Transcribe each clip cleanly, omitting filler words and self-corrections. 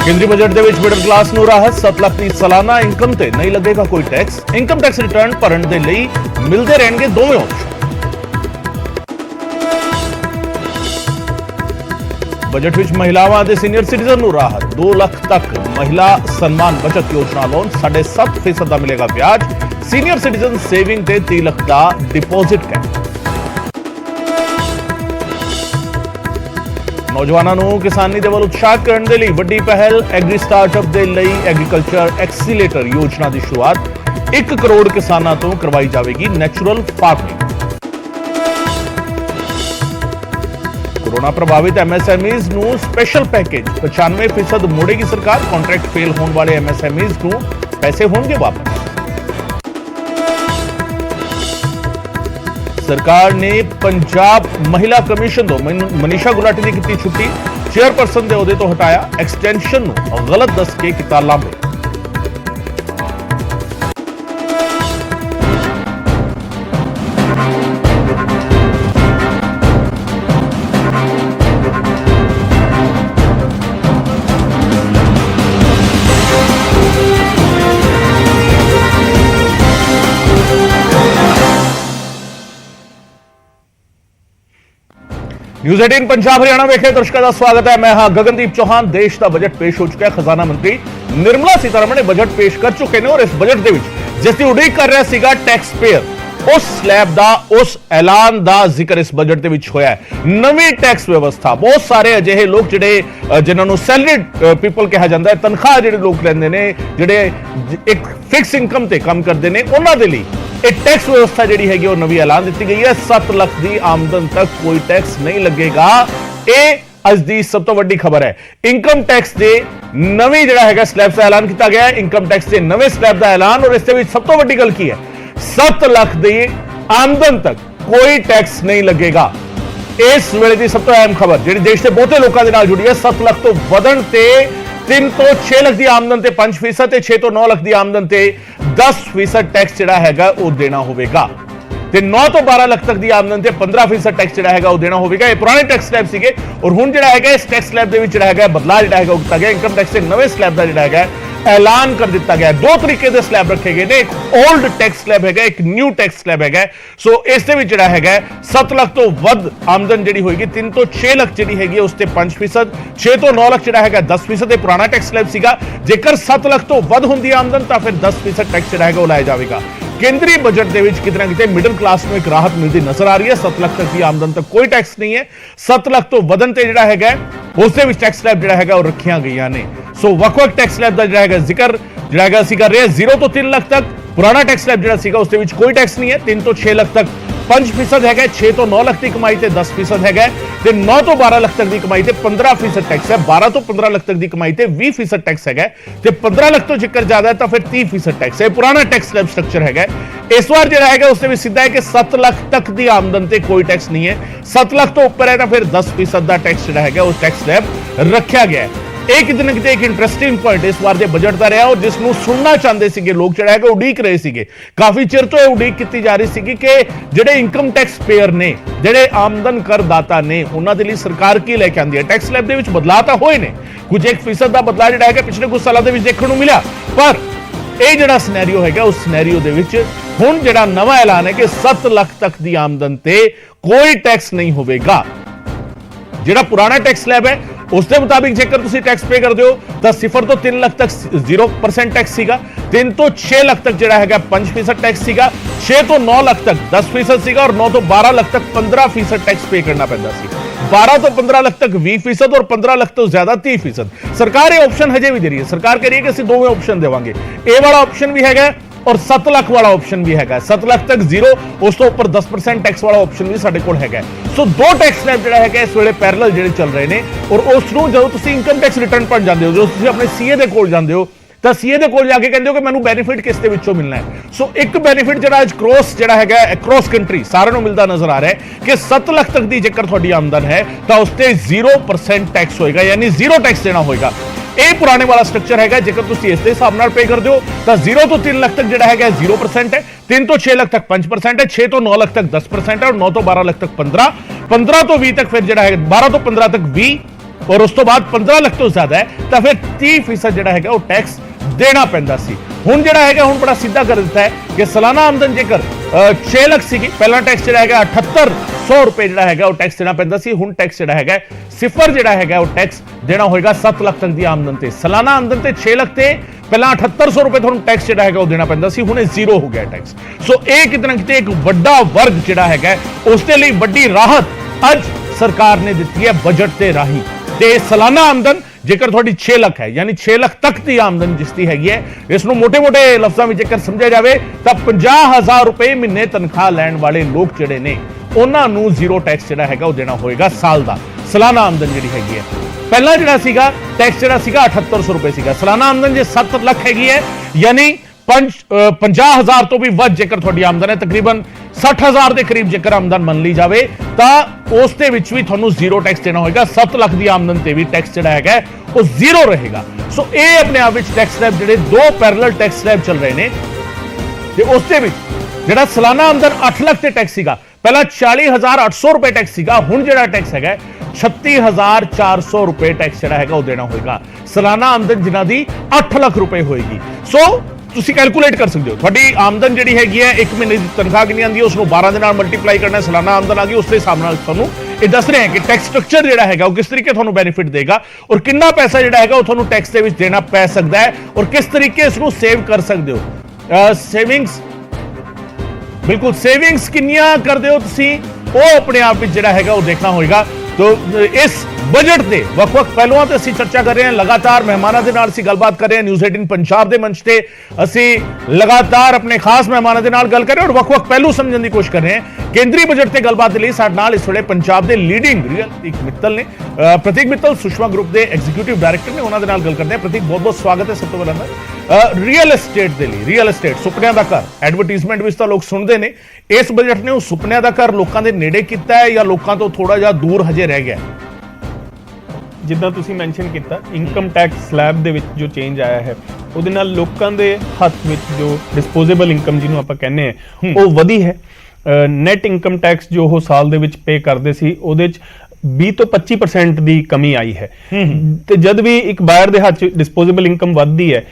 केंद्रीय बजट ਦੇ ਵਿੱਚ ਮਿਡਲ ਕਲਾਸ ਨੂੰ ਰਾਹਤ 7 ਲੱਖ ਦੀ ਸਾਲਾਨਾ ਇਨਕਮ ਤੇ ਨਹੀਂ ਲੱਗੇਗਾ ਕੋਈ ਟੈਕਸ ਇਨਕਮ ਟੈਕਸ ਰਿਟਰਨ ਭਰਨ ਦੇ ਲਈ ਮਿਲਦੇ ਰਹਿਣਗੇ ਦੋਵੇਂ ਆਪਸ਼ਨ बजट विच महिलावां ते सीनियर सिटीजन नूं राहत 2 लाख तक महिला सम्मान बचत योजना लोन 7.5% दा मिलेगा ब्याज सीनियर सिटीजन सेविंग ते 30 लाख दा डिपोजिट कैप नौजवानों नूं किसानी दे वल उत्साहित करन दे लई वड्डी पहल एग्री स्टार्टअप दे लई एग्रीकल्चर एक्सीलेटर योजना दी शुरुआत 1 करोड़ किसानां तों करवाई जावेगी नैचुरल फार्मिंग कोरोना प्रभावित एमएसएमईज नूं स्पेशल पैकेज 95% मोड़ेगी सरकार कॉन्ट्रैक्ट फेल होने वाले एमएसएमईज नूं पैसे होंगे वापस सरकार ने पंजाब महिला कमीशन तो मनीषा गुलाटी की की छुट्टी चेयरपर्सन के ओहदे तो हटाया एक्सटेंशन नूं गलत दस के किता लांभे न्यूज़ 18 पंजाब हरियाणा वेखे दर्शकों का स्वागत है। मैं हां गगनदीप चौहान। देश का बजट पेश हो चुका है। खजाना मंत्री निर्मला सीतारमण ने बजट पेश कर चुके हैं और इस बजट दे विच जिसकी उड़ीक कर रहा सीगा टैक्स पेयर उस स्लैब दा उस ऐलान दा जिक्र इस बजट दे विच होया है। नवी टैक्स व्यवस्था बहुत सारे अजिहे लोग जिहड़े जिन्हां नूं सैलरीड पीपल कहा जाता है तनख्वाह जिहड़े लोग लैंदे ने जिहड़े एक फिक्स इनकम ते काम करते हैं उन्हां दे लई एक टैक्स व्यवस्था जी है नवी ऐलान दी गई है। 7 लाख की आमदन तक कोई टैक्स नहीं लगेगा। यह अज दी सब तो वड्डी खबर है। इनकम टैक्स के नवी जिहड़ा स्लैब का ऐलान किया गया है। इनकम टैक्स के नवे स्लैब का ऐलान और इस सब तो वड्डी गल की है 7 लाख की आमदन तक कोई टैक्स नहीं लगेगा। इस वेले की सब तो अहम खबर जी देश के बहुते लोगों के नाल जुड़ी है। 7 लाख तो वधण ते 3 तो 6 लाख की आमदन ते 5% ते 6 तो 9 लाख की आमदन ते 10% टैक्स जिहड़ा हैगा वो देना होगा ते 9 तो 12 लाख तक की आमदन ते 15% टैक्स जिहड़ा हैगा वो देना होगा। ये पुराने टैक्स स्लैब सीगे और हुण जिहड़ा हैगा इस टैक्स स्लैब दे विच जिहड़ा हैगा बदलाव जिहड़ा हैगा किया गया। इनकम टैक्स के नवे स्लैब दा जिहड़ा हैगा ऐलान कर दिता गया। 2 तरीके के स्लैब रखे गए ने। एक ओल्ड टैक्स स्लैब हैगा एक न्यू टैक्स स्लैब हैगा। सो इस दे विच जिहड़ा हैगा 7 लाख तो वध आमदन जिहड़ी होएगी 3 तो 6 लाख जिहड़ी हैगी उस ते 5% 6 तो 9 लाख जिहड़ा हैगा 10% ये पुराना टैक्स स्लैब सीगा। जेकर 7 लाख तो वध हुंदी आमदन तां फिर 10% टैक्स जिहड़ा हैगा वो लाया जाएगा। केंद्रीय बजट दे विच कितना किते मिडिल क्लास में एक राहत मिलती नजर आ रही है। 7 लाख तक की आमदन तक कोई टैक्स नहीं है। 7 लाख तो वधन ते जिहड़ा हैगा उस दे विच टैक्स स्लैब जिहड़ा हैगा वो रखियां गईयां ने। सो वक-वक टैक्स स्लैब दा जिहड़ा हैगा जिक्र जिहड़ा हैगा ਅਸੀਂ कर रहे हैं 0 तो 3 लाख तक पुराना टैक्स स्लैब जिहड़ा सीगा उस दे विच कोई टैक्स नहीं है। 3 तो 6 लाख तक 5% हैगा 6 तो 9 लाख की कमाई ते 10% हैगा ते 9 तो 12 लाख तक की कमाई ते 15% टैक्स है। 12 तो 15 लाख तक की कमाई ते 20% टैक्स हैगा ते 15 लाख तो जिक्र ज्यादा है तो फिर 30% टैक्स है। पुराना टैक्स स्लैब स्ट्रक्चर हैगा। इस बार जिहड़ा हैगा उससे भी सीधा है कि 7 लाख तक की आमदन ते कोई टैक्स नहीं है। 7 लाख तो ऊपर है तो फिर 10% दा टैक्स जिहड़ा हैगा उस टैक्स स्लैब रखा गया है। एक दिन किते एक इंटरेस्टिंग पॉइंट इस बार के बजट का रहा और जिसनों सुनना चाहते थे लोग जिहड़ा है उड़ीक रहे थे। काफी चिर तो उड़ीक की जा रही थी कि जिहड़े इनकम टैक्स पेयर ने जिहड़े आमदन करदाता ने उन्होंने लिए सरकार की लैके आती है। टैक्स स्लैब के बदलाव तो होए ने कुछ 1% का बदलाव जिहड़ा है पिछले कुछ सालों के देखने को मिला पर यह जिहड़ा सिनेरियो है उस सिनेरियो के विच हुण जिहड़ा नवा ऐलान है कि 7 लाख तक की आमदन ते कोई टैक्स नहीं होगा। जिहड़ा पुराना टैक्स स्लैब है उसके मुताबिक जेकर तुसी टैक्स पे कर दो तो 0 तो 3 लाख तक 0% टैक्स सीगा। 3 तो 6 लाख तक जिहड़ा हैगा 5% टैक्स सीगा। 6 तो 9 लाख तक 10% सीगा और 9 तो 12 लाख तक 15% टैक्स पे करना पैंदा सी। 12 तो 15 लाख तक 20% और 15 लाख तो ज्यादा 30%। सरकार ये ऑप्शन हजे भी दे रही है। सरकार कह रही है कि असं दोवें ऑप्शन देवांगे। ए वाला ऑप्शन भी हैगा और 7 लाख वाला ऑप्शन भी हैगा। 7 लाख तक 0 उस तो ऊपर 10% टैक्स वाला ऑप्शन भी साडे कोल हैगा। सो 2 टैक्स स्लैब जिहड़ा हैगा इस वेले पैरेलल जिहड़े चल रहे ने और उसनों जदों तुसीं इनकम टैक्स रिटर्न भर जांदे हो जो तुसीं अपने सीए दे कोल जांदे हो तो सीए दे कोल जाके कहंदे हो कि मैनूं बेनिफिट किस दे विचों मिलना है। सो एक बेनिफिट जिहड़ा अज क्रॉस जिहड़ा हैगा अक्रॉस कंट्री सारिਆਂ ਨੂੰ मिलता नजर आ रहा है कि 7 लाख तक की जेकर तुहाडी आमदन है तो उस ते 0% टैक्स होएगा यानी 0 टैक्स देना होएगा। ਇਹ ਪੁਰਾਣੇ ਵਾਲਾ ਸਟਰਕਚਰ ਹੈਗਾ ਜੇਕਰ ਤੁਸੀਂ ਇਸ ਦੇ ਹਿਸਾਬ ਨਾਲ ਪੇ ਕਰਦੇ ਹੋ ਤਾਂ 0 ਤੋਂ 3 ਲੱਖ ਤੱਕ ਜਿਹੜਾ ਹੈਗਾ 0% ਹੈ 3 ਤੋਂ 6 ਲੱਖ ਤੱਕ 5% ਹੈ 6 ਤੋਂ 9 ਲੱਖ ਤੱਕ 10% ਹੈ और 9 ਤੋਂ 12 ਲੱਖ ਤੱਕ 15 15 ਤੋਂ 20 ਤੱਕ ਫਿਰ ਜਿਹੜਾ ਹੈ 12 ਤੋਂ 15 ਤੱਕ 20 और उस तो बाद 15 ਲੱਖ ਤੋਂ ਜ਼ਿਆਦਾ ਹੈ ਤਾਂ ਫਿਰ 30% ਜਿਹੜਾ ਹੈਗਾ ਉਹ ਟੈਕਸ ਦੇਣਾ ਪੈਂਦਾ ਸੀ। ਹੁਣ ਜਿਹੜਾ ਹੈਗਾ ਹੁਣ ਬੜਾ ਸਿੱਧਾ ਕਰ ਦਿੱਤਾ ਹੈ ਕਿ ਸਾਲਾਨਾ ਆਮਦਨ ਜੇਕਰ 6 ਲੱਖ ਸੀਗੀ, ਪਹਿਲਾਂ ਟੈਕਸ ਜਿਹੜਾ ਹੈਗਾ 7800 ਰੁਪਏ ਜਿਹੜਾ ਹੈਗਾ ਉਹ ਟੈਕਸ ਦੇਣਾ ਪੈਂਦਾ ਸੀ। ਹੁਣ ਟੈਕਸ ਜਿਹੜਾ ਹੈਗਾ ਸਿਫਰ ਜਿਹੜਾ ਹੈਗਾ ਉਹ ਟੈਕਸ ਦੇਣਾ ਹੋਏਗਾ 7 ਲੱਖ ਤੱਕ ਦੀ ਆਮਦਨ ਤੇ। ਸਾਲਾਨਾ ਆਮਦਨ ਤੇ 6 ਲੱਖ ਤੇ ਪਹਿਲਾਂ 7800 ਰੁਪਏ ਤੁਹਾਨੂੰ ਟੈਕਸ ਜਿਹੜਾ ਹੈਗਾ ਉਹ ਦੇਣਾ ਪੈਂਦਾ ਸੀ, ਹੁਣ ਇਹ ਜ਼ੀਰੋ ਹੋ ਗਿਆ ਟੈਕਸ। ਸੋ ਇਹ ਕਿਤੇ ਨਾ ਕਿਤੇ ਇੱਕ ਵੱਡਾ ਵਰਗ ਜਿਹੜਾ ਹੈਗਾ ਉਸ ਦੇ ਲਈ ਵੱਡੀ ਰਾਹਤ ਅੱਜ ਸਰਕਾਰ ਨੇ ਦਿੱਤੀ ਹੈ ਬਜਟ ਦੇ ਰਾਹੀਂ। ਤੇ ਸਾਲਾਨਾ ਆਮਦਨ ਜੇਕਰ ਤੁਹਾਡੀ 6 ਲੱਖ ਹੈ ਯਾਨੀ 6 ਲੱਖ ਤੱਕ ਦੀ ਆਮਦਨ ਜਿਸ ਦੀ ਹੈਗੀ ਹੈ, ਇਸ ਨੂੰ ਮੋٹے-ਮੋٹے ਲਫ਼ਜ਼ਾਂ ਵਿੱਚ ਜੇਕਰ ਸਮਝਿਆ ਜਾਵੇ ਤਾਂ 50,000 ਰੁਪਏ ਮਹੀਨੇ ਤਨਖਾਹ ਲੈਣ ਵਾਲੇ ਲੋਕ ਜਿਹੜੇ ਨੇ ਉਹਨਾਂ ਨੂੰ ਜ਼ੀਰੋ ਟੈਕਸ ਜਿਹੜਾ ਹੈਗਾ ਉਹ ਦੇਣਾ ਹੋਏਗਾ ਸਾਲ ਦਾ। ਸਾਲਾਨਾ ਆਮਦਨ ਜਿਹੜੀ ਹੈਗੀ ਹੈ, ਪਹਿਲਾਂ ਜਿਹੜਾ ਸੀਗਾ ਟੈਕਸ ਜਿਹੜਾ ਸੀਗਾ 7800 ਰੁਪਏ ਸੀਗਾ। ਸਾਲਾਨਾ ਆਮਦਨ ਜੇ 7 ਲੱਖ ਹੈਗੀ ਹੈ ਯਾਨੀ 50,000 ਤੋਂ ਵੀ ਵੱਧ ਜੇਕਰ ਤੁਹਾਡੀ ਆਮਦਨ ਹੈ, ਤਕਰੀਬਨ 60,000 ਦੇ ਕਰੀਬ ਜੇਕਰ ਆਮਦਨ ਮੰਨ ਲਈ ਜਾਵੇ ਤਾਂ ਉਸ ਦੇ ਵਿੱਚ ਵੀ ਤੁਹਾਨੂੰ ਜ਼ੀਰੋ ਟੈਕਸ ਦੇਣਾ ਹੋਏਗਾ। 7 ਲੱਖ ਦੀ ਆਮਦਨ ਤੇ ਵੀ ਟੈਕਸ ਜਿਹੜਾ ਹੈਗਾ ਉਹ ਜ਼ੀਰੋ ਰਹੇਗਾ। ਸੋ ਇਹ ਆਪਣੇ ਆਪ ਵਿੱਚ ਟੈਕਸ ਸਲੈਬ ਜਿਹੜੇ ਦੋ ਪੈਰਲਲ ਟੈਕਸ ਸਲੈਬ ਚੱਲ ਰਹੇ ਨੇ ਤੇ ਉਸ ਦੇ ਵਿੱਚ ਜਿਹੜਾ ਸਾਲਾਨਾ ਆਮਦਨ 8 ਲੱਖ ਤੇ ਟੈਕਸ ਸੀਗਾ, ਪਹਿਲਾਂ 40,800 ਰੁਪਏ ਟੈਕਸ ਸੀਗਾ, ਹੁਣ ਜਿਹੜਾ ਟੈਕਸ ਹੈਗਾ 36,400 ਰੁਪਏ ਟੈਕਸ ਜਿਹੜਾ ਹੈਗਾ ਉਹ ਦੇਣਾ ਹੋਏਗਾ। ਸਾਲਾਨਾ ਆਮਦਨ ਜਿਨ੍ਹਾਂ ਦੀ 8 ਲੱਖ ਰੁਪਏ ਹੋਏਗੀ। ਸੋ ਤੁਸੀਂ ਕੈਲਕੂਲੇਟ ਕਰ ਸਕਦੇ ਹੋ ਤੁਹਾਡੀ ਆਮਦਨ ਜਿਹੜੀ ਹੈਗੀ ਹੈ, ਇੱਕ ਮਹੀਨੇ ਦੀ ਤਨਖਾਹ ਕਿੰਨੀ ਆਉਂਦੀ ਹੈ ਉਸ ਨੂੰ 12 ਦੇ ਨਾਲ ਮਲਟੀਪਲਾਈ ਕਰਨਾ, ਸਾਲਾਨਾ ਆਮਦਨ ਆ ਗਈ, ਉਸ ਦੇ ਹਿਸਾਬ ਨਾਲ ਤੁਹਾਨੂੰ ਇਹ ਦੱਸ ਰਹੇ ਹਾਂ ਕਿ ਟੈਕਸ ਸਟਰਕਚਰ ਜਿਹੜਾ ਹੈਗਾ ਉਹ ਕਿਸ ਤਰੀਕੇ ਤੁਹਾਨੂੰ ਬੈਨੀਫਿਟ ਦੇਗਾ ਔਰ ਕਿੰਨਾ ਪੈਸਾ ਜਿਹੜਾ ਹੈਗਾ ਉਹ ਤੁਹਾਨੂੰ ਟੈਕਸ ਦੇ ਵਿੱਚ ਦੇਣਾ ਪੈ ਸਕਦਾ ਹੈ ਔਰ ਕਿਸ ਤਰੀਕੇ ਇਸ ਨੂੰ ਸੇਵ ਕਰ ਸਕਦੇ ਹੋ। ਸੇਵਿੰਗਸ ਬਿਲਕੁਲ ਸੇਵਿੰਗਸ ਕਿੰਨੀਆਂ ਕਰਦੇ ਹੋ ਤੁਸੀਂ ਉਹ ਆਪਣੇ ਆਪ ਵਿੱਚ ਜਿਹੜਾ ਹੈਗਾ ਉਹ ਦੇਖਣਾ ਹੋਏਗਾ। तो इस बजट के ਵੱਖ-ਵੱਖ ਪਹਿਲੂਆਂ ਤੇ ਅਸੀਂ ਚਰਚਾ ਕਰ ਰਹੇ ਹਾਂ, ਲਗਾਤਾਰ ਮਹਿਮਾਨਾਂ ਦੇ ਨਾਲ ਅਸੀਂ ਗੱਲਬਾਤ ਕਰ ਰਹੇ ਹਾਂ। ਨਿਊਜ਼ 18 ਪੰਜਾਬ ਦੇ ਮੰਚ ਤੇ ਅਸੀਂ ਲਗਾਤਾਰ ਆਪਣੇ ਖਾਸ ਮਹਿਮਾਨਾਂ ਦੇ ਨਾਲ ਗੱਲ ਕਰ ਰਹੇ ਹਾਂ ਔਰ ਵੱਖ-ਵੱਖ ਪਹਿਲੂ ਸਮਝਣ ਦੀ ਕੋਸ਼ਿਸ਼ ਕਰ ਰਹੇ ਹਾਂ। ਕੇਂਦਰੀ ਬਜਟ ਤੇ ਗੱਲਬਾਤ ਦੇ ਲਈ ਸਾਡੇ ਨਾਲ ਇਸ ਵੇਲੇ ਪੰਜਾਬ ਦੇ ਲੀਡਿੰਗ ਪ੍ਰਤੀਕ ਮਿੱਤਲ ਨੇ, ਪ੍ਰਤੀਕ ਮਿੱਤਲ ਸੁਸ਼ਮਾ ਗਰੁੱਪ ਦੇ ਐਗਜ਼ੀਕਿਊਟਿਵ ਡਾਇਰੈਕਟਰ ਨੇ, ਉਹਨਾਂ ਦੇ ਨਾਲ ਗੱਲ ਕਰਦੇ ਹਾਂ। ਪ੍ਰਤੀਕ ਬਹੁਤ-ਬਹੁਤ ਸਵਾਗਤ ਹੈ ਸਭ ਤੋਂ ਪਹਿਲਾਂ। ਰੀਅਲ ਐਸਟੇਟ ਦੇ ਲਈ, ਰੀਅਲ ਐਸਟੇਟ ਸੁਪਨਿਆਂ ਦਾ ਘਰ, ਐਡਵਰਟਾਈਜ਼ਮੈਂਟ ਵਿੱਚ ਤਾਂ ਲੋਕ ਸੁਣਦੇ ਨੇ, ਇਸ ਬਜਟ ਨੇ ਉਹ ਸੁਪਨਿਆਂ ਦਾ ਘਰ ਲੋਕਾਂ ਦੇ ਨੇੜੇ ਕੀਤਾ ਹੈ ਜਾਂ ਲੋਕਾਂ ਤੋਂ ਥੋੜਾ ਜਿਹਾ ਦੂਰ ਹਜੇ ਰਹਿ ਗਿਆ? ਜਿੱਦਾਂ ਤੁਸੀਂ ਮੈਂਸ਼ਨ ਕੀਤਾ, ਇਨਕਮ ਟੈਕਸ ਸਲੈਬ ਦੇ ਵਿੱਚ ਜੋ ਚੇਂਜ ਆਇਆ ਹੈ ਉਹਦੇ ਨਾਲ ਲੋਕਾਂ ਦੇ ਹੱਥ ਵਿੱਚ ਜੋ ਡਿਸਪੋਜ਼ੇਬਲ ਇਨਕਮ ਜਿਹਨੂੰ ਆਪਾਂ ਕਹਿੰਦੇ ਆ ਉਹ ਵਧੀ ਹੈ। ਨੈਟ ਇਨਕਮ ਟੈਕਸ ਜੋ ਉਹ ਸਾਲ ਦੇ ਵਿੱਚ ਪੇ ਕਰਦੇ ਸੀ ਉਹਦੇ ਚ 20 ਤੋਂ 25% ਦੀ ਕਮੀ ਆਈ ਹੈ। ਤੇ ਜਦ ਵੀ ਇੱਕ ਬਾਇਰ ਦੇ ਹੱਥ ਚ ਡਿਸਪੋਜ਼ੇਬਲ ਇਨਕਮ ਵੱਧਦੀ ਹੈ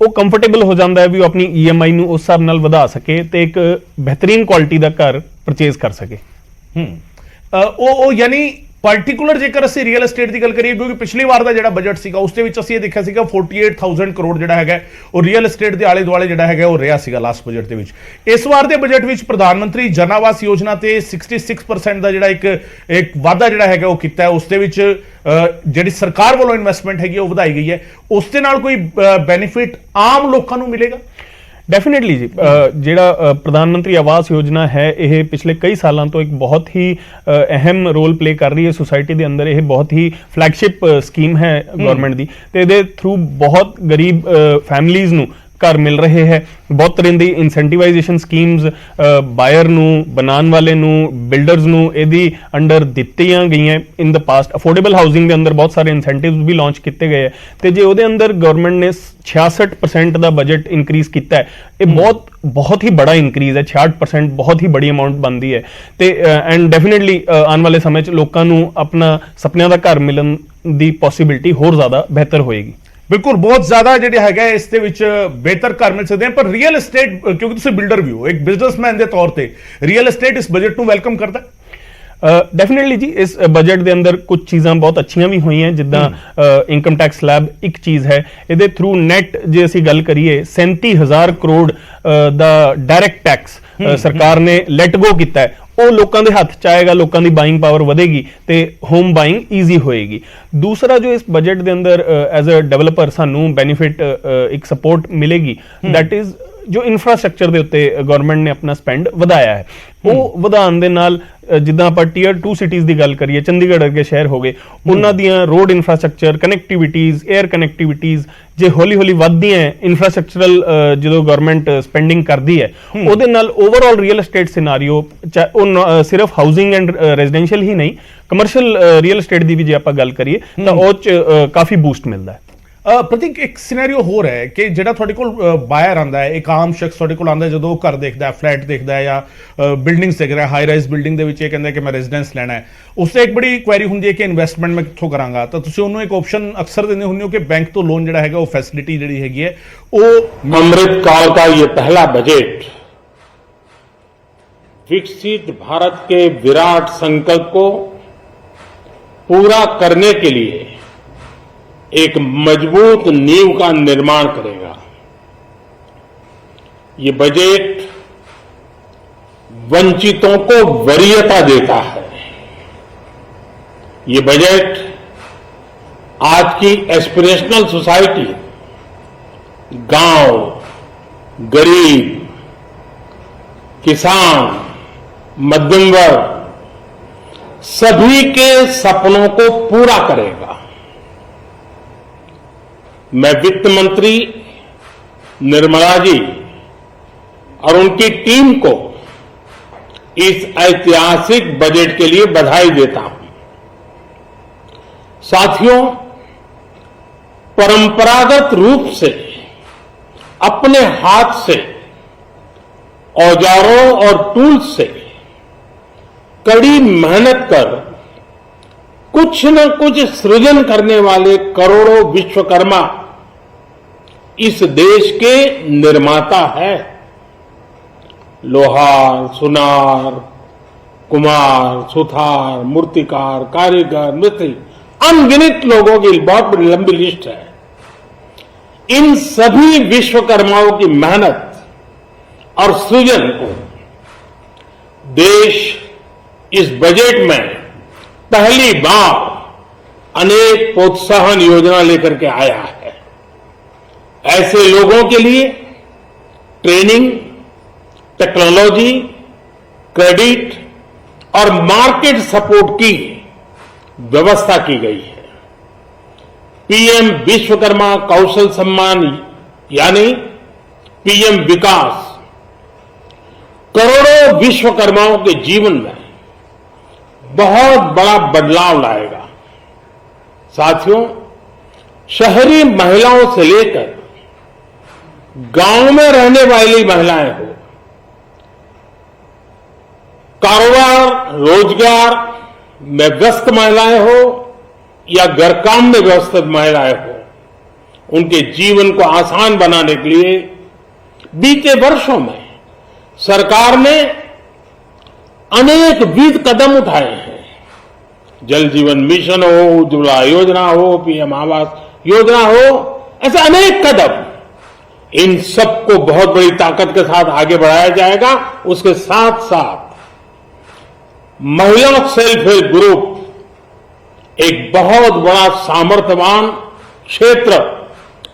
ਉਹ ਕੰਫਰਟੇਬਲ ਹੋ ਜਾਂਦਾ ਹੈ ਵੀ ਉਹ ਆਪਣੀ EMI ਨੂੰ ਉਸ ਹਿਸਾਬ ਨਾਲ ਵਧਾ ਸਕੇ ਤੇ ਇੱਕ ਬਿਹਤਰੀਨ ਕੁਆਲਿਟੀ ਦਾ ਘਰ ਪਰਚੇਜ਼ ਕਰ ਸਕੇ। ਉਹ ਯਾਨੀ ਪਾਰਟਿਕੂਲਰ ਜੇਕਰ ਅਸੀਂ ਰੀਅਲ ਐਸਟੇਟ ਦੀ ਗੱਲ ਕਰੀਏ, ਕਿਉਂਕਿ ਪਿਛਲੀ ਵਾਰ ਦਾ ਜਿਹੜਾ ਬਜਟ ਸੀਗਾ ਉਸ ਦੇ ਵਿੱਚ ਅਸੀਂ ਇਹ ਦੇਖਿਆ ਸੀਗਾ 48,000 ਕਰੋੜ ਜਿਹੜਾ ਹੈਗਾ ਉਹ ਰੀਅਲ ਐਸਟੇਟ ਦੇ ਆਲੇ ਦੁਆਲੇ ਜਿਹੜਾ ਹੈਗਾ ਉਹ ਰਿਹਾ ਸੀਗਾ ਲਾਸਟ ਬਜਟ ਦੇ ਵਿੱਚ। ਇਸ ਵਾਰ ਦੇ ਬਜਟ ਵਿੱਚ ਪ੍ਰਧਾਨ ਮੰਤਰੀ ਜਨ ਆਵਾਸ ਯੋਜਨਾ ਤੇ 66% ਦਾ ਜਿਹੜਾ ਇੱਕ ਵਾਅਦਾ ਜਿਹੜਾ ਹੈਗਾ ਉਹ ਕੀਤਾ ਹੈ, ਉਸ ਦੇ ਵਿੱਚ ਜਿਹੜੀ ਸਰਕਾਰ ਵੱਲੋਂ ਇਨਵੈਸਟਮੈਂਟ ਹੈਗੀ ਉਹ ਵਧਾਈ ਗਈ ਹੈ। ਉਸ ਦੇ ਨਾਲ ਕੋਈ ਬੈਨੀਫਿਟ ਆਮ ਲੋਕਾਂ ਨੂੰ ਮਿਲੇਗਾ? ਡੈਫੀਨੇਟਲੀ ਜੀ, ਜਿਹੜਾ ਪ੍ਰਧਾਨ ਮੰਤਰੀ ਆਵਾਸ ਯੋਜਨਾ ਹੈ ਇਹ ਪਿਛਲੇ ਕਈ ਸਾਲਾਂ ਤੋਂ ਇੱਕ ਬਹੁਤ ਹੀ ਅਹਿਮ ਰੋਲ ਪਲੇ ਕਰ ਰਹੀ ਹੈ ਸੋਸਾਇਟੀ ਦੇ ਅੰਦਰ। ਇਹ ਬਹੁਤ ਹੀ ਫਲੈਗਸ਼ਿਪ ਸਕੀਮ ਹੈ ਗਵਰਨਮੈਂਟ ਦੀ ਤੇ ਇਹਦੇ ਥਰੂ ਬਹੁਤ ਗਰੀਬ ਫੈਮਲੀਜ਼ ਨੂੰ ਘਰ ਮਿਲ ਰਹੇ ਹੈ। ਬਹੁਤ ਤਰ੍ਹਾਂ ਦੀ ਇਨਸੈਂਟੀਵਾਈਜੇਸ਼ਨ ਸਕੀਮਸ ਬਾਇਰ ਨੂੰ, ਬਣਾਉਣ ਵਾਲੇ ਨੂੰ, ਬਿਲਡਰਸ ਨੂੰ ਇਹਦੀ ਅੰਡਰ ਦਿੱਤੀਆਂ ਗਈਆਂ ਇਨ ਦ ਪਾਸਟ। ਅਫੋਰਡੇਬਲ ਹਾਊਸਿੰਗ ਦੇ ਅੰਦਰ ਬਹੁਤ ਸਾਰੇ ਇਨਸੈਂਟਿਵਸ ਵੀ ਲਾਂਚ ਕੀਤੇ ਗਏ ਹੈ ਤੇ ਜੇ ਉਹਦੇ ਅੰਦਰ ਗਵਰਨਮੈਂਟ ਨੇ 66% ਦਾ ਬਜਟ ਇਨਕਰੀਜ਼ ਕੀਤਾ ਹੈ, ਇਹ ਬਹੁਤ ਹੀ ਬੜਾ ਇਨਕਰੀਜ਼ ਹੈ। 66% ਬਹੁਤ ਹੀ ਬੜੀ ਅਮਾਉਂਟ ਬਣਦੀ ਹੈ ਤੇ ਐਂਡ ਡੈਫੀਨੇਟਲੀ ਆਉਣ ਵਾਲੇ ਸਮੇਂ 'ਚ ਲੋਕਾਂ ਨੂੰ ਆਪਣਾ ਸੁਪਨਿਆਂ ਦਾ ਘਰ ਮਿਲਣ ਦੀ ਪੋਸੀਬਿਲਿਟੀ ਹੋਰ ਜ਼ਿਆਦਾ ਬਿਹਤਰ ਹੋਏਗੀ। ਬਿਲਕੁਲ, ਬਹੁਤ ਜ਼ਿਆਦਾ ਜਿਹੜਾ ਹੈਗਾ ਇਸ ਦੇ ਵਿੱਚ ਬਿਹਤਰ ਘਰ ਮਿਲ ਸਕਦੇ ਹਨ। ਪਰ ਰੀਅਲ ਐਸਟੇਟ, ਕਿਉਂਕਿ ਤੁਸੀਂ ਬਿਲਡਰ ਵੀ ਹੋ, ਇੱਕ ਬਿਜ਼ਨਸਮੈਨ ਦੇ ਤੌਰ ਤੇ ਰੀਅਲ ਐਸਟੇਟ ਇਸ ਬਜਟ ਨੂੰ ਵੈਲਕਮ ਕਰਦਾ? ਡੈਫੀਨੇਟਲੀ ਜੀ, ਇਸ ਬਜਟ ਦੇ ਅੰਦਰ ਕੁਝ ਚੀਜ਼ਾਂ ਬਹੁਤ ਅੱਛੀਆਂ ਵੀ ਹੋਈਆਂ, ਜਿੱਦਾਂ ਇਨਕਮ ਟੈਕਸ ਸਲੈਬ ਇੱਕ ਚੀਜ਼ ਹੈ। ਇਹਦੇ ਥਰੂ ਨੈਟ ਜੇ ਅਸੀਂ ਗੱਲ ਕਰੀਏ 37,000 ਕਰੋੜ ਦਾ ਡਾਇਰੈਕਟ ਟੈਕਸ ਸਰਕਾਰ ਨੇ ਲੈਟ ਗੋ ਕੀਤਾ ਹੈ, ਉਹ ਲੋਕਾਂ ਦੇ ਹੱਥ ਚ ਆਏਗਾ, ਲੋਕਾਂ ਦੀ ਬਾਇੰਗ ਪਾਵਰ ਵਧੇਗੀ ਤੇ ਹੋਮ ਬਾਇੰਗ ਈਜ਼ੀ ਹੋਏਗੀ। ਦੂਸਰਾ ਜੋ ਇਸ ਬਜਟ ਦੇ ਅੰਦਰ ਐਜ਼ ਅ ਡਿਵੈਲਪਰ ਸਾਨੂੰ ਬੈਨੀਫਿਟ ਇੱਕ ਸਪੋਰਟ ਮਿਲੇਗੀ, ਦੈਟ ਇਜ਼ ਜੋ ਇਨਫਰਾਸਟ੍ਰਕਚਰ ਦੇ ਉੱਤੇ ਗਵਰਨਮੈਂਟ ਨੇ ਆਪਣਾ ਸਪੈਂਡ ਵਧਾਇਆ ਹੈ। ਉਹ ਵਧਾਉਣ ਦੇ ਨਾਲ ਜਿੱਦਾਂ ਆਪਾਂ ਟੀਅਰ 2 ਸਿਟੀਜ਼ ਦੀ ਗੱਲ ਕਰੀਏ, ਚੰਡੀਗੜ੍ਹ ਵਰਗੇ ਸ਼ਹਿਰ ਹੋ ਗਏ, ਉਹਨਾਂ ਦੀਆਂ ਰੋਡ ਇਨਫਰਾਸਟ੍ਰਕਚਰ, ਕਨੈਕਟੀਵਿਟੀਜ਼, 에ਅਰ ਕਨੈਕਟੀਵਿਟੀਜ਼ ਜੇ ਹੌਲੀ ਹੌਲੀ ਵੱਧਦੀਆਂ ਹੈ, ਇਨਫਰਾਸਟ੍ਰਕਚਰਲ ਜਦੋਂ ਗਵਰਨਮੈਂਟ ਸਪੈਂਡਿੰਗ ਕਰਦੀ ਹੈ ਉਹਦੇ ਨਾਲ ਓਵਰਆਲ ਰੀਅਲ ਐਸਟੇਟ ਸਿਨਾਰੀਓ ਉਹ ਸਿਰਫ ਹਾਊਸਿੰਗ ਐਂਡ ਰੈਜ਼ੀਡੈਂਸ਼ੀਅਲ ਹੀ ਨਹੀਂ, ਕਮਰਸ਼ੀਅਲ ਰੀਅਲ ਐਸਟੇਟ ਦੀ ਵੀ ਜੇ ਆਪਾਂ ਗੱਲ ਕਰੀਏ ਤਾਂ ਉਹ 'ਚ ਕਾਫੀ ਬੂਸਟ ਮਿਲਦਾ ਹੈ। ਪ੍ਰਤੀਕ ਇੱਕ ਸਿਨੈਰੀਓ ਹੋਰ ਹੈ ਕਿ ਜਿਹੜਾ ਤੁਹਾਡੇ ਕੋਲ ਬਾਇਰ ਆਂਦਾ ਹੈ, ਇੱਕ ਆਮ ਸ਼ਖਸ ਤੁਹਾਡੇ ਕੋਲ ਆਂਦਾ ਜਦੋਂ ਘਰ ਦੇਖਦਾ ਹੈ, ਫਲੈਟ ਦੇਖਦਾ ਹੈ ਜਾਂ ਬਿਲਡਿੰਗਸ ਦੇਖ ਰਿਹਾ, ਹਾਈ ਰਾਈਜ਼ ਬਿਲਡਿੰਗ ਦੇ ਵਿੱਚ ਇਹ ਕਹਿੰਦਾ ਕਿ ਮੈਂ ਰੈਜ਼ੀਡੈਂਸ ਲੈਣਾ ਹੈ, ਉਸ ਤੇ ਇੱਕ ਬੜੀ ਕੁਐਰੀ ਹੁੰਦੀ ਹੈ ਕਿ ਇਨਵੈਸਟਮੈਂਟ ਮੈਂ ਕਿੱਥੋਂ ਕਰਾਂਗਾ। ਤਾਂ ਤੁਸੀਂ ਉਹਨੂੰ ਇੱਕ ਆਪਸ਼ਨ ਅਕਸਰ ਦਿੰਦੇ ਹੁੰਦੇ ਹੋ ਕਿ ਬੈਂਕ ਤੋਂ ਲੋਨ ਜਿਹੜਾ ਹੈਗਾ ਉਹ ਫੈਸਿਲਿਟੀ ਜਿਹੜੀ ਹੈਗੀ ਹੈ ਉਹ अमृतकाल का ये पहला बजट विकसित भारत के विराट संकल्प को पूरा करने के लिए एक मजबूत नींव का निर्माण करेगा। ये बजट वंचितों को वरीयता देता है। ये बजट आज की एस्पिरेशनल सोसाइटी, गांव, गरीब, किसान, मध्यम वर्ग सभी के सपनों को पूरा करेगा। मैं वित्त मंत्री निर्मला जी और उनकी टीम को इस ऐतिहासिक बजट के लिए बधाई देता हूं। साथियों, परंपरागत रूप से अपने हाथ से औजारों और टूल्स से कड़ी मेहनत कर कुछ न कुछ सृजन करने वाले करोड़ों विश्वकर्मा इस देश के निर्माता है। लोहार, सुनार, कुम्हार, सुथार, मूर्तिकार, कारीगर, मिस्त्री, अनगिनत लोगों की बहुत बड़ी लंबी लिस्ट है। इन सभी विश्वकर्माओं की मेहनत और सृजन को देश इस बजट में पहली बार अनेक प्रोत्साहन योजना लेकर के आया है। ऐसे लोगों के लिए ट्रेनिंग, टेक्नोलॉजी, क्रेडिट और मार्केट सपोर्ट की व्यवस्था की गई है। पीएम विश्वकर्मा कौशल सम्मान यानी पीएम विकास करोड़ों विश्वकर्माओं के जीवन में बहुत बड़ा बदलाव लाएगा। साथियों, शहरी महिलाओं से लेकर गांव में रहने वाली महिलाएं हो, कारोबार रोजगार में व्यस्त महिलाएं हो या घर काम में व्यस्त महिलाएं हो, उनके जीवन को आसान बनाने के लिए बीते वर्षों में सरकार ने अनेकविध कदम उठाए हैं। जल जीवन मिशन हो, उज्ज्वला योजना हो, पीएम आवास योजना हो, ऐसे अनेक कदम, इन सबको बहुत बड़ी ताकत के साथ आगे बढ़ाया जाएगा। उसके साथ साथ महिला सेल्फ हेल्प ग्रुप एक बहुत बड़ा सामर्थ्यवान क्षेत्र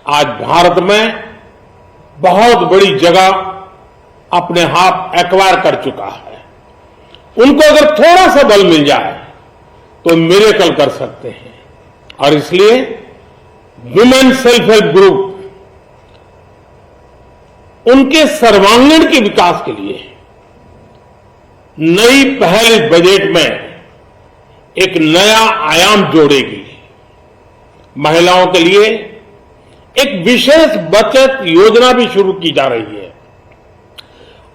आज भारत में बहुत बड़ी जगह अपने हाथ एक्वायर कर चुका है। उनको अगर थोड़ा सा बल मिल जाए तो मिरेकल कर सकते हैं। और इसलिए वुमेन सेल्फ हेल्प ग्रुप उनके सर्वांगीण के विकास के लिए नई पहल इस बजट में एक नया आयाम जोड़ेगी। महिलाओं के लिए एक विशेष बचत योजना भी शुरू की जा रही है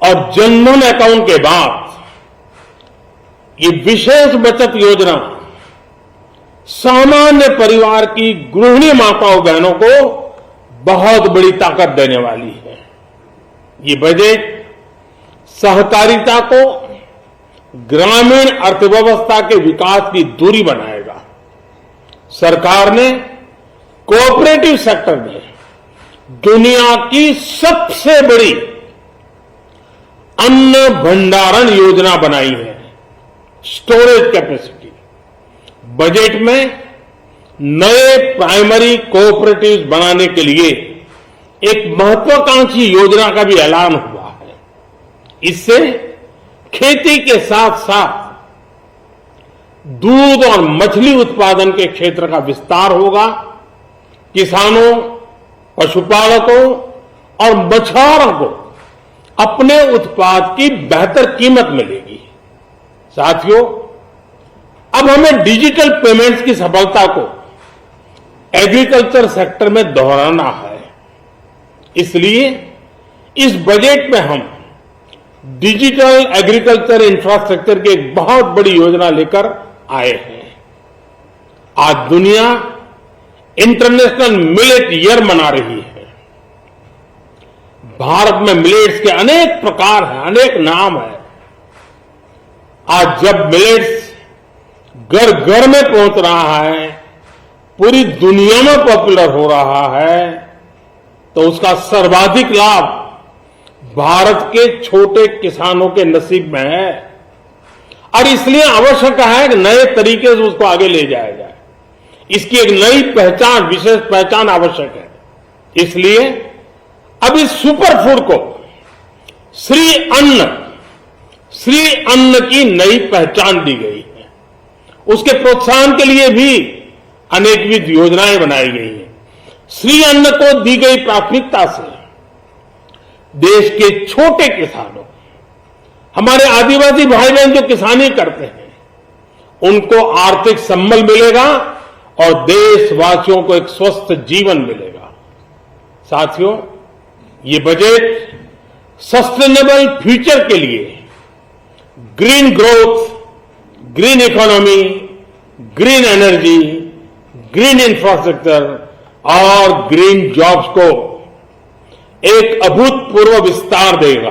और जनधन अकाउंट के बाद ये विशेष बचत योजना सामान्य परिवार की गृहिणी माताओं बहनों को बहुत बड़ी ताकत देने वाली है। ये बजट सहकारिता को ग्रामीण अर्थव्यवस्था के विकास की धुरी बनाएगा। सरकार ने कोऑपरेटिव सेक्टर में दुनिया की सबसे बड़ी अन्न भंडारण योजना बनाई है, स्टोरेज कैपेसिटी। बजट में नए प्राइमरी कोऑपरेटिव्स बनाने के लिए एक महत्वाकांक्षी योजना का भी ऐलान हुआ है। इससे खेती के साथ साथ दूध और मछली उत्पादन के क्षेत्र का विस्तार होगा। किसानों, पशुपालकों और मछुआरों को अपने उत्पाद की बेहतर कीमत मिलेगी। साथियों, अब हमें डिजिटल पेमेंट्स की सफलता को एग्रीकल्चर सेक्टर में दोहराना है। इसलिए इस बजट में हम डिजिटल एग्रीकल्चर इंफ्रास्ट्रक्चर की एक बहुत बड़ी योजना लेकर आए हैं। आज दुनिया इंटरनेशनल मिलेट ईयर मना रही है। भारत में मिलेट्स के अनेक प्रकार हैं, अनेक नाम है। आज जब मिलेट्स घर घर में पहुंच रहा है, पूरी दुनिया में पॉपुलर हो रहा है, तो उसका सर्वाधिक लाभ भारत के छोटे किसानों के नसीब में है। और इसलिए आवश्यक है कि नए तरीके से उसको आगे ले जाया जाए। इसकी एक नई पहचान, विशेष पहचान आवश्यक है। इसलिए अब इस सुपर फूड को श्री अन्न की नई पहचान दी गई है। उसके प्रोत्साहन के लिए भी अनेकविध योजनाएं बनाई गई हैं। श्री अन्न को दी गई प्राथमिकता से देश के छोटे किसानों, हमारे आदिवासी भाई बहन जो किसानी करते हैं, उनको आर्थिक संबल मिलेगा और देशवासियों को एक स्वस्थ जीवन मिलेगा। साथियों, ये बजट सस्टेनेबल फ्यूचर के लिए green growth, green economy, green energy, green infrastructure और ग्रीन जॉब्स को एक अभूतपूर्व विस्तार देगा।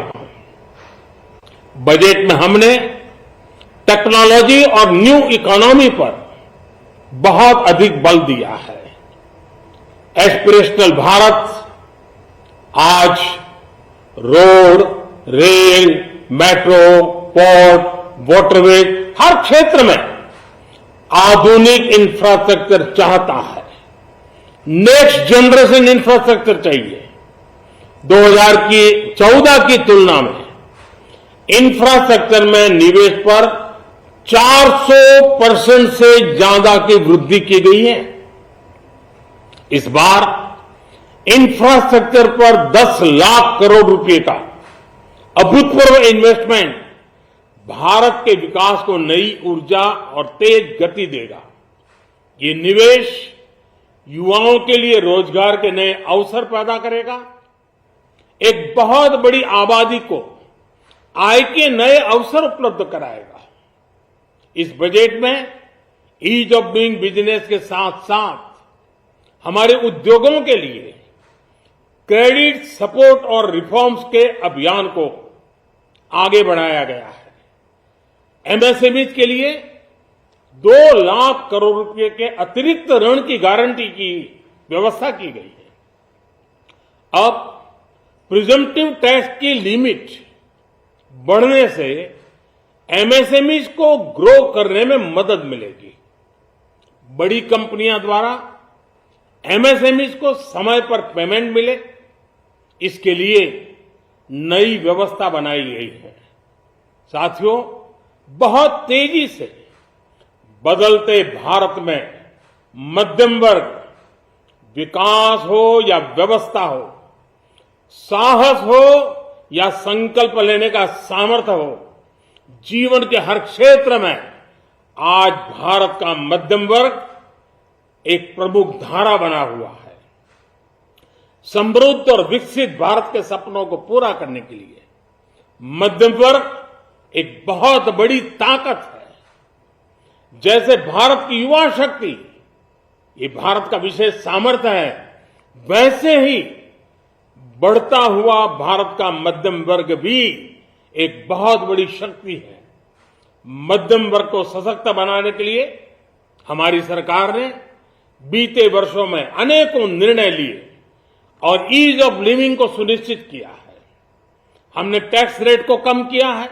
बजट में हमने टेक्नोलॉजी और न्यू इकोनॉमी पर बहुत अधिक बल दिया है। एस्पिरेशनल भारत आज road, rail, metro, port, waterways, हर क्षेत्र में आधुनिक इंफ्रास्ट्रक्चर चाहता है। नेक्स्ट जनरेशन इंफ्रास्ट्रक्चर चाहिए। 2014 की तुलना में इंफ्रास्ट्रक्चर में निवेश पर 400% से ज्यादा की वृद्धि की गई है। इस बार इंफ्रास्ट्रक्चर पर 10 लाख करोड़ रुपए का अभूतपूर्व इन्वेस्टमेंट भारत के विकास को नई ऊर्जा और तेज गति देगा। ये निवेश युवाओं के लिए रोजगार के नए अवसर पैदा करेगा, एक बहुत बड़ी आबादी को आय के नए अवसर उपलब्ध कराएगा। इस बजट में ईज ऑफ डूइंग बिजनेस के साथ साथ हमारे उद्योगों के लिए क्रेडिट सपोर्ट और रिफॉर्म्स के अभियान को आगे बढ़ाया गया है। एमएसएमई के लिए 2 लाख करोड़ रुपए के अतिरिक्त ऋण की गारंटी की व्यवस्था की गई है। अब प्रिजम्पटिव टैक्स की लिमिट बढ़ने से एमएसएमई को ग्रो करने में मदद मिलेगी। बड़ी कंपनियां द्वारा एमएसएमई को समय पर पेमेंट मिले, इसके लिए नई व्यवस्था बनाई गई है। साथियों, बहुत तेजी से बदलते भारत में मध्यम वर्ग, विकास हो या व्यवस्था हो, साहस हो या संकल्प लेने का सामर्थ्य हो, जीवन के हर क्षेत्र में आज भारत का मध्यम वर्ग एक प्रमुख धारा बना हुआ है। समृद्ध और विकसित भारत के सपनों को पूरा करने के लिए मध्यम वर्ग एक बहुत बड़ी ताकत है। जैसे भारत की युवा शक्ति ये भारत का विशेष सामर्थ्य है, वैसे ही बढ़ता हुआ भारत का मध्यम वर्ग भी एक बहुत बड़ी शक्ति है। मध्यम वर्ग को सशक्त बनाने के लिए हमारी सरकार ने बीते वर्षों में अनेकों निर्णय लिए और ईज ऑफ लिविंग को सुनिश्चित किया है। हमने टैक्स रेट को कम किया है,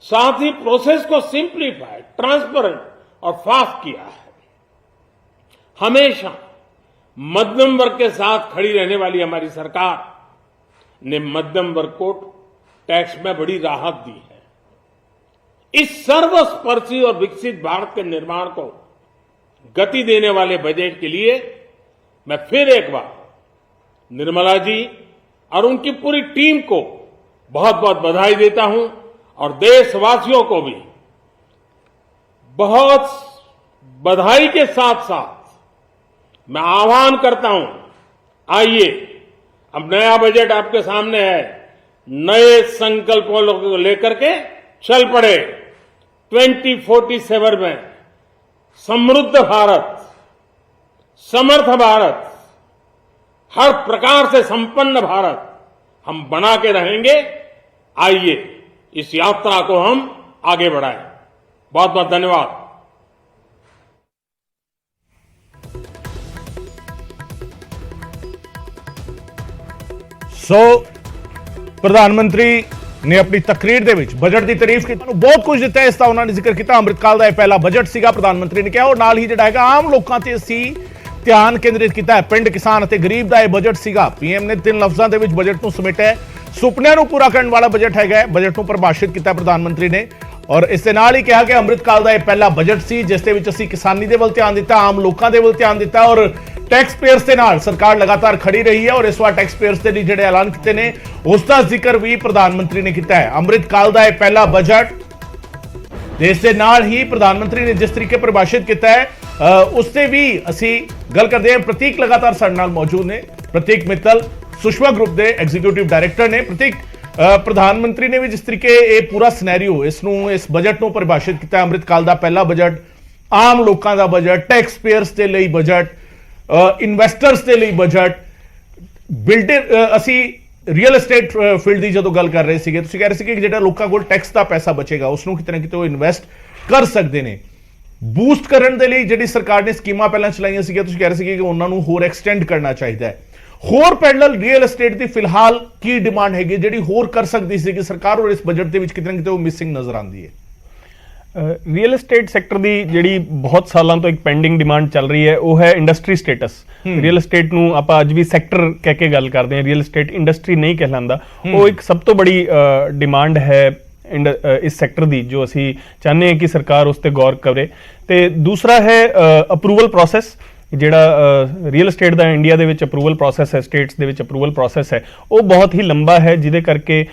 साथ ही प्रोसेस को सिंप्लीफाई, ट्रांसपेरेंट और फास्ट किया है। हमेशा मध्यम वर्ग के साथ खड़ी रहने वाली हमारी सरकार ने मध्यम वर्ग को टैक्स में बड़ी राहत दी है। इस सर्वस्पर्शी और विकसित भारत के निर्माण को गति देने वाले बजट के लिए मैं फिर एक बार निर्मला जी और उनकी पूरी टीम को बहुत बहुत बधाई देता हूं और देशवासियों को भी बहुत बधाई के साथ साथ मैं आह्वान करता हूं, आइए अब नया बजट आपके सामने है, नए संकल्पों को लेकर के चल पड़े। 2047 में समृद्ध भारत, समर्थ भारत, हर प्रकार से संपन्न भारत हम बना के रहेंगे। आइए इस यात्रा को हम आगे बढ़ाएं। बहुत बहुत धन्यवाद। ਸੋ ਪ੍ਰਧਾਨ ਮੰਤਰੀ ਨੇ ਆਪਣੀ ਤਕਰੀਰ ਦੇ ਵਿੱਚ ਬਜਟ ਦੀ ਤਾਰੀਫ ਕੀਤੀ, ਨੂੰ ਬਹੁਤ ਕੁਝ ਦਿੱਤਾ ਇਸ ਦਾ ਉਹਨਾਂ ਨੇ ਜ਼ਿਕਰ ਕੀਤਾ। ਅੰਮ੍ਰਿਤਕਾਲ ਦਾ ਇਹ ਪਹਿਲਾ ਬਜਟ ਸੀਗਾ, ਪ੍ਰਧਾਨ ਮੰਤਰੀ ਨੇ ਕਿਹਾ, ਔਰ ਨਾਲ ਹੀ ਜਿਹੜਾ ਹੈਗਾ ਆਮ ਲੋਕਾਂ ਤੇ ਅਸੀਂ ਧਿਆਨ ਕੇਂਦਰਿਤ ਕੀਤਾ ਹੈ। ਪਿੰਡ, ਕਿਸਾਨ ਅਤੇ ਗਰੀਬ ਦਾ ਇਹ ਬਜਟ ਸੀਗਾ। ਪੀਐਮ ਨੇ 3 ਲਫ਼ਜ਼ਾਂ ਦੇ ਵਿੱਚ ਬਜਟ ਨੂੰ ਸਮੇਟਿਆ, ਸੁਪਨਿਆਂ ਨੂੰ ਪੂਰਾ ਕਰਨ ਵਾਲਾ ਬਜਟ ਹੈਗਾ। ਬਜਟ ਨੂੰ ਪਰਿਭਾਸ਼ਿਤ ਕੀਤਾ ਪ੍ਰਧਾਨ ਮੰਤਰੀ ਨੇ, ਔਰ ਇਸ ਦੇ ਨਾਲ ਹੀ ਕਿਹਾ ਕਿ ਅੰਮ੍ਰਿਤਕਾਲ ਦਾ ਇਹ ਪਹਿਲਾ ਬਜਟ ਸੀ ਜਿਸ ਦੇ ਵਿੱਚ ਅਸੀਂ ਕਿਸਾਨੀ ਦੇ ਵੱਲ ਧਿਆਨ ਦਿੱਤਾ, ਆਮ ਲੋਕਾਂ ਦੇ ਵੱਲ ਧਿਆਨ ਦਿੱਤਾ, ਔਰ ਟੈਕਸ ਪੇਅਰਸ ਦੇ ਨਾਲ ਸਰਕਾਰ ਲਗਾਤਾਰ ਖੜੀ ਰਹੀ ਹੈ। ਔਰ ਇਸ ਵਾਰ ਟੈਕਸ ਪੇਅਰਸ ਦੇ ਲਈ ਜਿਹੜੇ ਐਲਾਨ ਕੀਤੇ ਨੇ ਉਸ ਦਾ ਜ਼ਿਕਰ ਵੀ ਪ੍ਰਧਾਨ ਮੰਤਰੀ ਨੇ ਕੀਤਾ ਹੈ। ਅੰਮ੍ਰਿਤਕਾਲ ਦਾ ਇਹ ਪਹਿਲਾ ਬਜਟ, ਇਸ ਦੇ ਨਾਲ ਹੀ ਪ੍ਰਧਾਨ ਮੰਤਰੀ ਨੇ ਜਿਸ ਤਰੀਕੇ ਪਰਿਭਾਸ਼ਿਤ ਕੀਤਾ ਹੈ ਉਸ ਤੇ ਵੀ ਅਸੀਂ ਗੱਲ ਕਰਦੇ ਹਾਂ। ਪ੍ਰਤੀਕ ਲਗਾਤਾਰ ਸਾਡੇ ਨਾਲ ਮੌਜੂਦ ਨੇ। ਪ੍ਰਤੀਕ ਮਿੱਤਲ ਸੁਸ਼ਮਾ ਗਰੁੱਪ ਦੇ ਐਗਜ਼ੀਕਿਊਟਿਵ ਡਾਇਰੈਕਟਰ ਨੇ। ਪ੍ਰਤੀਕ, ਪ੍ਰਧਾਨ ਮੰਤਰੀ ਨੇ ਵੀ ਜਿਸ ਤਰੀਕੇ ਇਹ ਪੂਰਾ ਸਿਨੈਰੀਓ ਇਸ ਬਜਟ ਨੂੰ ਪਰਿਭਾਸ਼ਿਤ ਕੀਤਾ, ਅੰਮ੍ਰਿਤਕਾਲ ਦਾ ਪਹਿਲਾ ਬਜਟ, ਆਮ ਲੋਕਾਂ ਦਾ ਬਜਟ, ਟੈਕਸ ਪੇਅਰਸ ਦੇ ਲਈ ਬਜਟ, ਇਨਵੈਸਟਰਸ ਦੇ ਲਈ ਬਜਟ, ਬਿਲਡਰ, ਅਸੀਂ ਰੀਅਲ ਐਸਟੇਟ ਫੀਲਡ ਦੀ ਜਦੋਂ ਗੱਲ ਕਰ ਰਹੇ ਸੀਗੇ, ਤੁਸੀਂ ਕਹਿ ਰਹੇ ਸੀ ਕਿ ਜਿਹੜਾ ਲੋਕਾਂ ਕੋਲ ਟੈਕਸ ਦਾ ਪੈਸਾ ਬਚੇਗਾ ਉਸ ਨੂੰ ਕਿਤੇ ਨਾ ਕਿਤੇ ਉਹ ਇਨਵੈਸਟ ਕਰ ਸਕਦੇ ਨੇ। ਬੂਸਟ ਕਰਨ ਦੇ ਲਈ ਜਿਹੜੀ ਸਰਕਾਰ ਨੇ ਸਕੀਮਾਂ ਪਹਿਲਾਂ ਚਲਾਈਆਂ ਸੀਗੀਆਂ, ਤੁਸੀਂ ਕਹਿ ਰਹੇ ਸੀਗੇ ਕਿ ਉਹਨਾਂ ਨੂੰ ਹੋਰ ਐਕਸਟੈਂਡ ਕਰਨਾ ਚਾਹੀਦਾ ਹੈ। ਹੋਰ ਪੈਰਲਲ ਰੀਅਲ ਐਸਟੇਟ ਦੀ ਫਿਲਹਾਲ ਕੀ ਡਿਮਾਂਡ ਹੈਗੀ ਜਿਹੜੀ ਹੋਰ ਕਰ ਸਕਦੀ ਸੀ ਕਿ ਸਰਕਾਰ, ਔਰ ਇਸ ਬਜਟ ਦੇ ਵਿੱਚ ਕਿਤੇ ਨਾ ਕਿਤੇ ਉਹ ਮਿਸਿੰਗ ਨਜ਼ਰ ਆਉਂਦੀ ਹੈ? ਰੀਅਲ एस्टेट ਸੈਕਟਰ ਦੀ ਜਿਹੜੀ ਬਹੁਤ ਸਾਲਾਂ ਤੋਂ ਇੱਕ ਪੈਂਡਿੰਗ ਡਿਮਾਂਡ ਚੱਲ ਰਹੀ ਹੈ ਉਹ ਹੈ ਇੰਡਸਟਰੀ ਸਟੇਟਸ। ਰੀਅਲ एस्टेट ਨੂੰ ਆਪਾਂ ਅੱਜ ਵੀ ਸੈਕਟਰ ਕਹਿ ਕੇ ਗੱਲ ਕਰਦੇ ਹਾਂ, ਰੀਅਲ एस्टेट ਇੰਡਸਟਰੀ ਨਹੀਂ ਕਹਿਲਾਂਦਾ। ਉਹ ਇੱਕ ਸਭ ਤੋਂ ਬੜੀ ਡਿਮਾਂਡ ਹੈ ਇਸ ਸੈਕਟਰ ਦੀ, ਜੋ ਅਸੀਂ ਚਾਹੁੰਦੇ ਹਾਂ ਕਿ ਸਰਕਾਰ ਉਸ ਤੇ ਗੌਰ ਕਰੇ। ਤੇ ਦੂਸਰਾ ਹੈ ਅਪਰੂਵਲ ਪ੍ਰੋਸੈਸ। ਜਿਹੜਾ ਰੀਅਲ एस्टेट ਦਾ ਇੰਡੀਆ ਦੇ ਵਿੱਚ ਅਪਰੂਵਲ ਪ੍ਰੋਸੈਸ ਹੈ, ਸਟੇਟਸ ਦੇ ਵਿੱਚ ਅਪਰੂਵਲ ਪ੍ਰੋਸੈਸ ਹੈ, ਉਹ ਬਹੁਤ ਹੀ ਲੰਬਾ ਹੈ, ਜਿਹਦੇ ਕਰਕੇ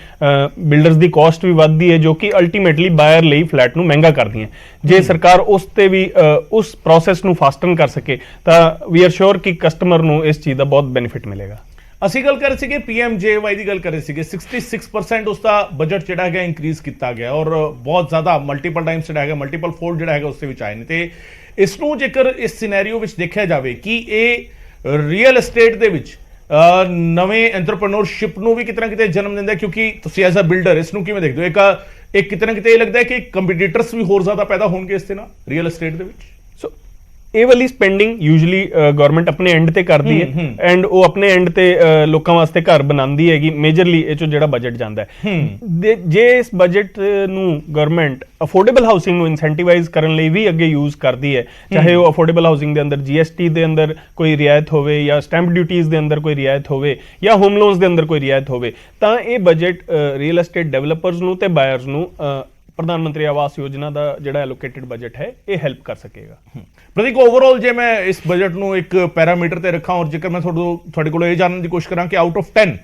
ਬਿਲਡਰਸ ਦੀ ਕਾਸਟ ਵੀ ਵੱਧਦੀ ਹੈ, ਜੋ ਕਿ ਅਲਟੀਮੇਟਲੀ ਬਾਇਰ ਲਈ ਫਲੈਟ ਨੂੰ ਮਹਿੰਗਾ ਕਰਦੀਆਂ। ਜੇ ਸਰਕਾਰ ਉਸ ਤੇ ਵੀ ਉਸ ਪ੍ਰੋਸੈਸ ਨੂੰ ਫਾਸਟਨ ਕਰ ਸਕੇ ਤਾਂ ਵੀ ਆਰ ਸ਼ੋਰ ਕਿ ਕਸਟਮਰ ਨੂੰ ਇਸ ਚੀਜ਼ ਦਾ ਬਹੁਤ ਬੈਨੀਫਿਟ ਮਿਲੇਗਾ। ਅਸੀਂ ਗੱਲ ਕਰ ਰਹੇ ਸੀਗੇ PMJY ਦੀ ਗੱਲ ਕਰ ਰਹੇ ਸੀਗੇ, 66% ਉਸ ਦਾ ਬਜਟ ਜਿਹੜਾ ਹੈਗਾ ਇੰਕਰੀਜ਼ ਕੀਤਾ ਗਿਆ, ਔਰ ਬਹੁਤ ਜ਼ਿਆਦਾ ਮਲਟੀਪਲ ਟਾਈਮਸ ਜਿਹੜਾ ਹੈਗਾ, ਮਲਟੀਪਲ ਫੋਲਡ ਜਿਹੜਾ ਹੈਗਾ ਉਸ ਦੇ ਵਿੱਚ ਆਏ ਨੇ। ਤੇ ਇਸ ਨੂੰ ਜੇਕਰ ਇਸ ਸਿਨੈਰੀਓ ਵਿੱਚ ਦੇਖਿਆ ਜਾਵੇ ਕਿ ਇਹ ਰੀਅਲ ਐਸਟੇਟ ਦੇ ਵਿੱਚ ਨਵੇਂ ਐਂਟਰਪ੍ਰੈਨਿਓਰਸ਼ਿਪ ਨੂੰ ਵੀ ਕਿਤੇ ਨਾ ਕਿਤੇ ਜਨਮ ਦਿੰਦਾ, ਕਿਉਂਕਿ ਤੁਸੀਂ ਐਜ਼ ਅ ਬਿਲਡਰ ਇਸ ਨੂੰ ਕਿਵੇਂ ਦੇਖਦੇ ਹੋ? ਇੱਕ ਕਿਤੇ ਨਾ ਕਿਤੇ ਇਹ ਲੱਗਦਾ ਹੈ ਕਿ ਕੰਪੀਟੀਟਰਸ ਵੀ ਹੋਰ ਜ਼ਿਆਦਾ ਪੈਦਾ ਹੋਣਗੇ ਇਸ ਦੇ ਨਾਲ ਰੀਅਲ ਐਸਟੇਟ ਦੇ ਵਿੱਚ। ਸੋ ਇਹ ਵਾਲੀ ਸਪੈਂਡਿੰਗ ਯੂਜੂਲੀ ਗਵਰਨਮੈਂਟ ਆਪਣੇ ਐਂਡ ਤੇ ਕਰਦੀ ਹੈ, ਐਂਡ ਉਹ ਆਪਣੇ ਐਂਡ ਤੇ ਲੋਕਾਂ ਵਾਸਤੇ ਘਰ ਬਣਾਉਂਦੀ ਹੈਗੀ। ਮੇਜਰਲੀ ਇਹ ਚੋਂ ਜਿਹੜਾ ਬਜਟ ਜਾਂਦਾ ਹੈ, ਜੇ ਇਸ ਬਜਟ ਨੂੰ ਗਵਰਨਮੈਂਟ ਅਫੋਰਡੇਬਲ ਹਾਊਸਿੰਗ ਨੂੰ ਇਨਸੈਂਟੀਵਾਈਜ਼ ਕਰਨ ਲਈ ਵੀ ਅੱਗੇ ਯੂਜ਼ ਕਰਦੀ ਹੈ, ਚਾਹੇ ਉਹ ਅਫੋਰਡੇਬਲ ਹਾਊਸਿੰਗ ਦੇ ਅੰਦਰ GST ਦੇ ਅੰਦਰ ਕੋਈ ਰਿਆਇਤ ਹੋਵੇ, ਜਾਂ ਸਟੈਂਪ ਡਿਊਟੀਜ਼ ਦੇ ਅੰਦਰ ਕੋਈ ਰਿਆਇਤ ਹੋਵੇ, ਜਾਂ ਹੋਮ ਲੋਨਸ ਦੇ ਅੰਦਰ ਕੋਈ ਰਿਆਇਤ ਹੋਵੇ, ਤਾਂ ਇਹ ਬਜਟ ਰੀਅਲ ਐਸਟੇਟ ਡਿਵੈਲਪਰਸ ਨੂੰ ਤੇ ਬਾਇਰਸ ਨੂੰ ਪ੍ਰਧਾਨ ਮੰਤਰੀ ਆਵਾਸ ਯੋਜਨਾ ਦਾ ਜਿਹੜਾ ਐਲੋਕੇਟਡ ਬਜਟ ਹੈ ਇਹ ਹੈਲਪ ਕਰ ਸਕੇਗਾ। ਪ੍ਰਤੀਕ, ਓਵਰਆਲ ਜੇ ਮੈਂ ਇਸ ਬਜਟ ਨੂੰ ਇੱਕ ਪੈਰਾਮੀਟਰ ਤੇ ਰੱਖਾਂ, ਔਰ ਜੇਕਰ ਮੈਂ ਤੁਹਾਡੇ ਕੋਲ ਇਹ ਜਾਣਨ ਦੀ ਕੋਸ਼ਿਸ਼ ਕਰਾਂ ਕਿ ਆਊਟ ਆਫ 10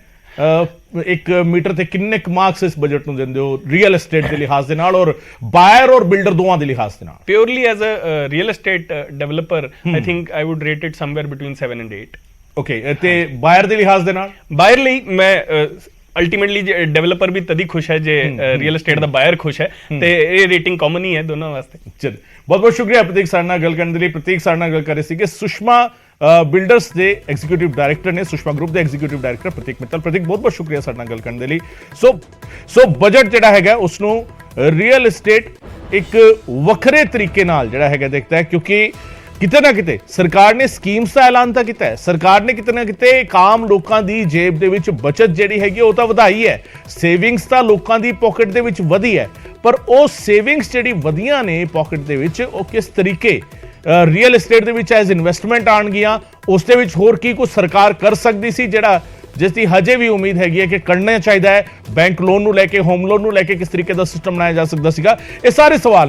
ਇੱਕ ਮੀਟਰ ਤੇ ਕਿੰਨੇ ਕੁ ਮਾਰਕਸ ਇਸ ਬਜਟ ਨੂੰ ਦਿੰਦੇ ਹੋ ਰੀਅਲ ਐਸਟੇਟ ਦੇ ਲਿਹਾਜ਼ ਦੇ ਨਾਲ ਔਰ ਬਾਇਰ ਔਰ ਬਿਲਡਰ ਦੋਵਾਂ ਦੇ ਲਿਹਾਜ਼ ਦੇ ਨਾਲ? Purely as a real estate developer I think I would rate it somewhere between 7 and 8। Okay, ਤੇ ਬਾਇਰ ਦੇ ਲਿਹਾਜ਼ ਦੇ ਨਾਲ? ਬਾਇਰ ਲਈ ਮੈਂ ਅਲਟੀਮੇਟਲੀ ਡਿਵੈਲਪਰ ਵੀ ਤਦ ਹੀ ਖੁਸ਼ ਹੈ ਜੇ ਰੀਅਲ ਐਸਟੇਟ ਦਾ ਬਾਇਰ ਖੁਸ਼ ਹੈ, ਤੇ ਇਹ ਰੇਟਿੰਗ ਕਾਮਨ ਹੀ ਹੈ ਦੋਨਾਂ ਵਾਸਤੇ। ਚਲ, ਬਹੁਤ ਬਹੁਤ ਸ਼ੁਕਰੀਆ ਪ੍ਰਤੀਕ ਸਾਡੇ ਨਾਲ ਗੱਲ ਕਰਨ ਦੇ ਲਈ। ਪ੍ਰਤੀਕ ਸਾਡੇ ਨਾਲ ਗੱਲ ਕਰ ਰਹੇ ਸੀਗੇ ਸੁਸ਼ਮਾ ਬਿਲਡਰਸ ਦੇ ਐਗਜ਼ੀਕਿਊਟਿਵ ਡਾਇਰੈਕਟਰ ਨੇ, ਸੁਸ਼ਮਾ ਗਰੁੱਪ ਦੇ ਐਗਜ਼ੀਕਿਊਟਿਵ ਡਾਇਰੈਕਟਰ ਪ੍ਰਤੀਕ ਮਿੱਤਲ। ਪ੍ਰਤੀਕ, ਬਹੁਤ ਬਹੁਤ ਸ਼ੁਕਰੀਆ ਸਾਡੇ ਨਾਲ ਗੱਲ ਕਰਨ ਦੇ ਲਈ। ਸੋ ਬਜਟ ਜਿਹੜਾ ਹੈਗਾ ਉਸ ਨੂੰ ਰੀਅਲ ਐਸਟੇਟ ਇੱਕ ਵੱਖਰੇ ਤਰੀਕੇ ਨਾਲ ਜਿਹੜਾ ਹੈਗਾ ਦੇਖਦਾ ਹੈ, ਕਿਉਂਕਿ ਕਿਤੇ ਨਾ ਕਿਤੇ ਸਰਕਾਰ ਨੇ ਸਕੀਮਸ ਦਾ ਐਲਾਨ ਤਾਂ ਕੀਤਾ ਹੈ, ਸਰਕਾਰ ਨੇ ਕਿਤੇ ਨਾ ਕਿਤੇ ਆਮ ਲੋਕਾਂ ਦੀ ਜੇਬ ਦੇ ਵਿੱਚ ਬਚਤ ਜਿਹੜੀ ਹੈਗੀ ਉਹ ਤਾਂ ਵਧਾਈ ਹੈ, ਸੇਵਿੰਗਸ ਤਾਂ ਲੋਕਾਂ ਦੀ ਪਾਕਟ ਦੇ ਵਿੱਚ ਵਧੀ ਹੈ, ਪਰ ਉਹ ਸੇਵਿੰਗਸ ਜਿਹੜੀ ਵਧੀਆਂ ਨੇ ਪਾਕਟ ਦੇ ਵਿੱਚ ਉਹ ਕਿਸ ਤਰੀਕੇ ਰੀਅਲ ਐਸਟੇਟ ਦੇ ਵਿੱਚ ਐਜ਼ ਇਨਵੈਸਟਮੈਂਟ ਆਉਣਗੀਆਂ, ਉਸ ਦੇ ਵਿੱਚ ਹੋਰ ਕੀ ਕੁਝ ਸਰਕਾਰ ਕਰ ਸਕਦੀ ਸੀ ਜਿਹੜਾ ਜਿਸ ਦੀ ਹਜੇ ਵੀ ਉਮੀਦ ਹੈਗੀ ਹੈ ਕਿ ਕਰਨਾ ਚਾਹੀਦਾ ਹੈ। ਬੈਂਕ ਲੋਨ ਨੂੰ ਲੈ ਕੇ, ਹੋਮ ਲੋਨ ਨੂੰ ਲੈ ਕੇ ਕਿਸ ਤਰੀਕੇ ਦਾ ਸਿਸਟਮ ਬਣਾਇਆ ਜਾ ਸਕਦਾ ਸੀਗਾ, ਇਹ ਸਾਰੇ ਸਵਾਲ